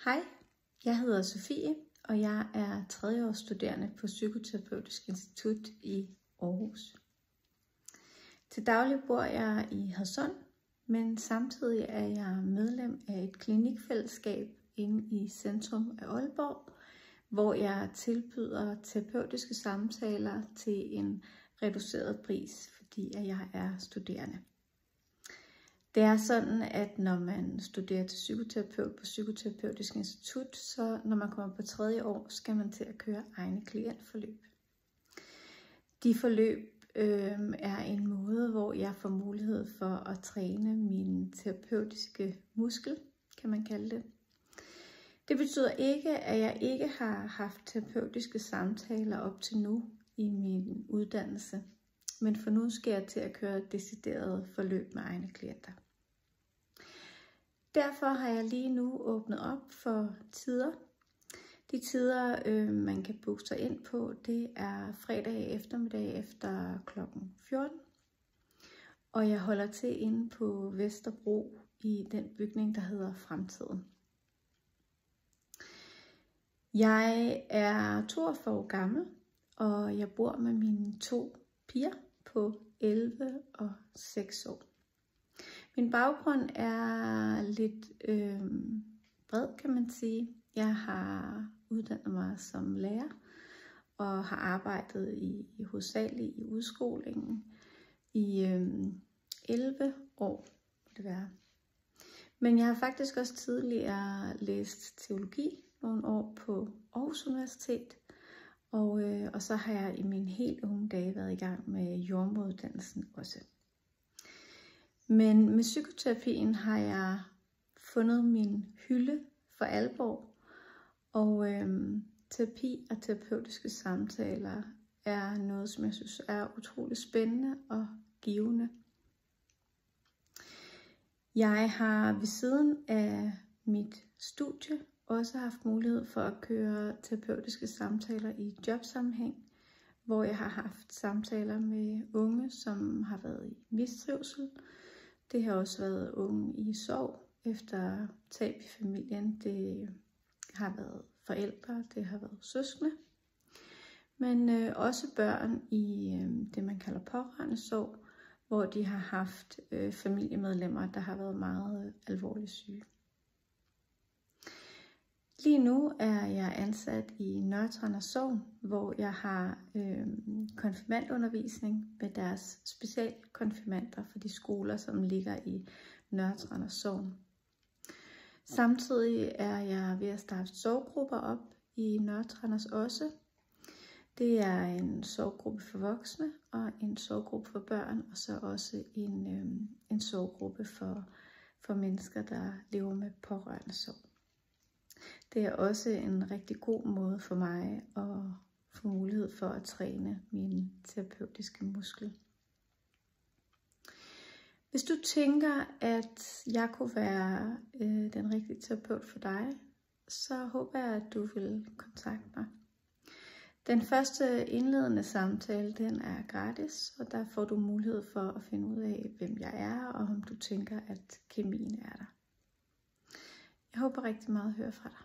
Hej, jeg hedder Sofie, og jeg er 3. års studerende på Psykoterapeutisk Institut i Aarhus. Til daglig bor jeg i Hadsund, men samtidig er jeg medlem af et klinikfællesskab inde i centrum af Aalborg, hvor jeg tilbyder terapeutiske samtaler til en reduceret pris, fordi jeg er studerende. Det er sådan, at når man studerer til psykoterapeut på Psykoterapeutisk Institut, så når man kommer på 3. år, skal man til at køre egne klientforløb. De forløb er en måde, hvor jeg får mulighed for at træne min terapeutiske muskel, kan man kalde det. Det betyder ikke, at jeg ikke har haft terapeutiske samtaler op til nu i min uddannelse, men for nu skal jeg til at køre deciderede forløb med egne klienter. Derfor har jeg lige nu åbnet op for tider. De tider, man kan booke sig ind på, det er fredag eftermiddag efter kl. 14. Og jeg holder til inde på Vesterbro i den bygning, der hedder Fremtiden. Jeg er 42 år gammel, og jeg bor med mine 2 piger på 11 og 6 år. Min baggrund er lidt bred, kan man sige. Jeg har uddannet mig som lærer og har arbejdet hovedsageligt i udskolingen i 11 år, må det være. Men jeg har faktisk også tidligere læst teologi nogle år på Aarhus Universitet, og så har jeg i mine helt unge dage været i gang med jordemoderuddannelsen også. Men med psykoterapien har jeg fundet min hylde for alvor, og terapi og terapeutiske samtaler er noget, som jeg synes er utrolig spændende og givende. Jeg har ved siden af mit studie også haft mulighed for at køre terapeutiske samtaler i jobsammenhæng, hvor jeg har haft samtaler med unge, som har været i mistrivsel. Det har også været unge i sorg efter tab i familien. Det har været forældre, det har været søskende, men også børn i det, man kalder pårørende sorg, hvor de har haft familiemedlemmer, der har været meget alvorligt syge. Lige nu er jeg ansat i Nørre Tranders Sogn, hvor jeg har konfirmandundervisning med deres specialkonfirmander for de skoler, som ligger i Nørre Tranders Sogn. Samtidig er jeg ved at starte sorggrupper op i Nørre Tranders også. Det er en sorggruppe for voksne og en sorggruppe for børn, og så også en sorggruppe for mennesker, der lever med pårørende sorg. Det er også en rigtig god måde for mig at få mulighed for at træne min terapeutiske muskel. Hvis du tænker, at jeg kunne være den rigtige terapeut for dig, så håber jeg, at du vil kontakte mig. Den første indledende samtale, den er gratis, og der får du mulighed for at finde ud af, hvem jeg er, og om du tænker, at kemien er der. Jeg håber rigtig meget at høre fra dig.